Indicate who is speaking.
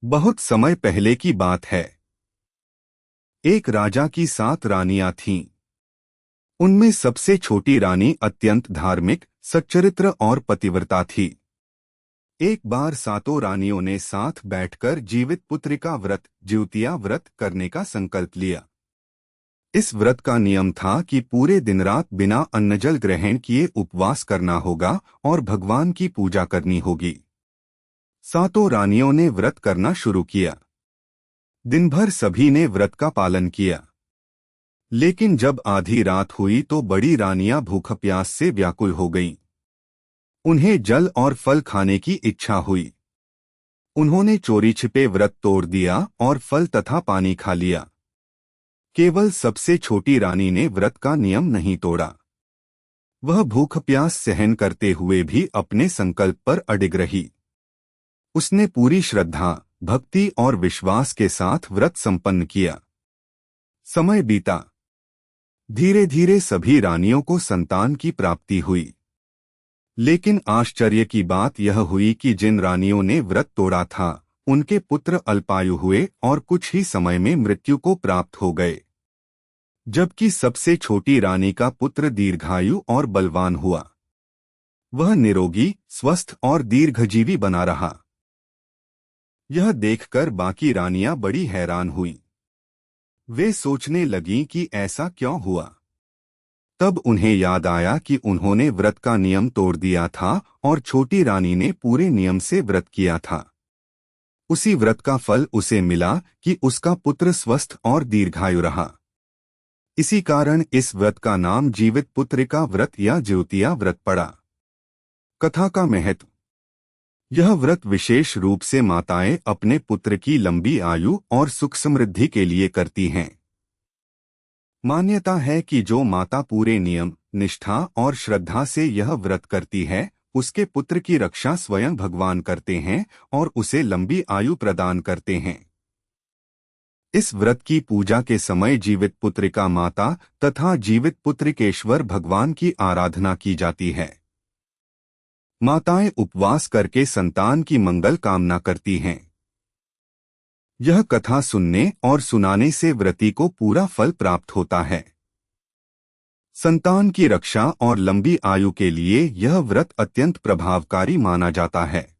Speaker 1: बहुत समय पहले की बात है। एक राजा की 7 रानियां थीं। उनमें सबसे छोटी रानी अत्यंत धार्मिक, सच्चरित्र और पतिव्रता थी। एक बार सातों रानियों ने साथ बैठकर जीवित पुत्र का व्रत, ज्योतिया व्रत करने का संकल्प लिया। इस व्रत का नियम था कि पूरे दिन रात बिना अन्नजल ग्रहण किए उपवास करना होगा और भगवान की पूजा करनी होगी। सातों रानियों ने व्रत करना शुरू किया। दिन भर सभी ने व्रत का पालन किया। लेकिन जब आधी रात हुई तो बड़ी रानियां भूख प्यास से व्याकुल हो गईं। उन्हें जल और फल खाने की इच्छा हुई। उन्होंने चोरी छिपे व्रत तोड़ दिया और फल तथा पानी खा लिया। केवल सबसे छोटी रानी ने व्रत का नियम नहीं तोड़ा। वह भूख प्यास सहन करते हुए भी अपने संकल्प पर अडिग रही। उसने पूरी श्रद्धा, भक्ति और विश्वास के साथ व्रत संपन्न किया। समय बीता। धीरे धीरे सभी रानियों को संतान की प्राप्ति हुई। लेकिन आश्चर्य की बात यह हुई कि जिन रानियों ने व्रत तोड़ा था, उनके पुत्र अल्पायु हुए और कुछ ही समय में मृत्यु को प्राप्त हो गए। जबकि सबसे छोटी रानी का पुत्र दीर्घायु और बलवान हुआ। वह निरोगी, स्वस्थ और दीर्घजीवी बना रहा। यह देखकर बाकी रानियां बड़ी हैरान हुईं। वे सोचने लगीं कि ऐसा क्यों हुआ। तब उन्हें याद आया कि उन्होंने व्रत का नियम तोड़ दिया था और छोटी रानी ने पूरे नियम से व्रत किया था। उसी व्रत का फल उसे मिला कि उसका पुत्र स्वस्थ और दीर्घायु रहा। इसी कारण इस व्रत का नाम जीवित पुत्रिका व्रत या ज्योतिया व्रत पड़ा। कथा का महत्व। यह व्रत विशेष रूप से माताएं अपने पुत्र की लंबी आयु और सुख समृद्धि के लिए करती हैं। मान्यता है कि जो माता पूरे नियम, निष्ठा और श्रद्धा से यह व्रत करती है, उसके पुत्र की रक्षा स्वयं भगवान करते हैं और उसे लंबी आयु प्रदान करते हैं। इस व्रत की पूजा के समय जीवित पुत्रिका माता तथा जीवित पुत्रिकेश्वर भगवान की आराधना की जाती है। माताएं उपवास करके संतान की मंगल कामना करती हैं। यह कथा सुनने और सुनाने से व्रती को पूरा फल प्राप्त होता है। संतान की रक्षा और लंबी आयु के लिए यह व्रत अत्यंत प्रभावकारी माना जाता है।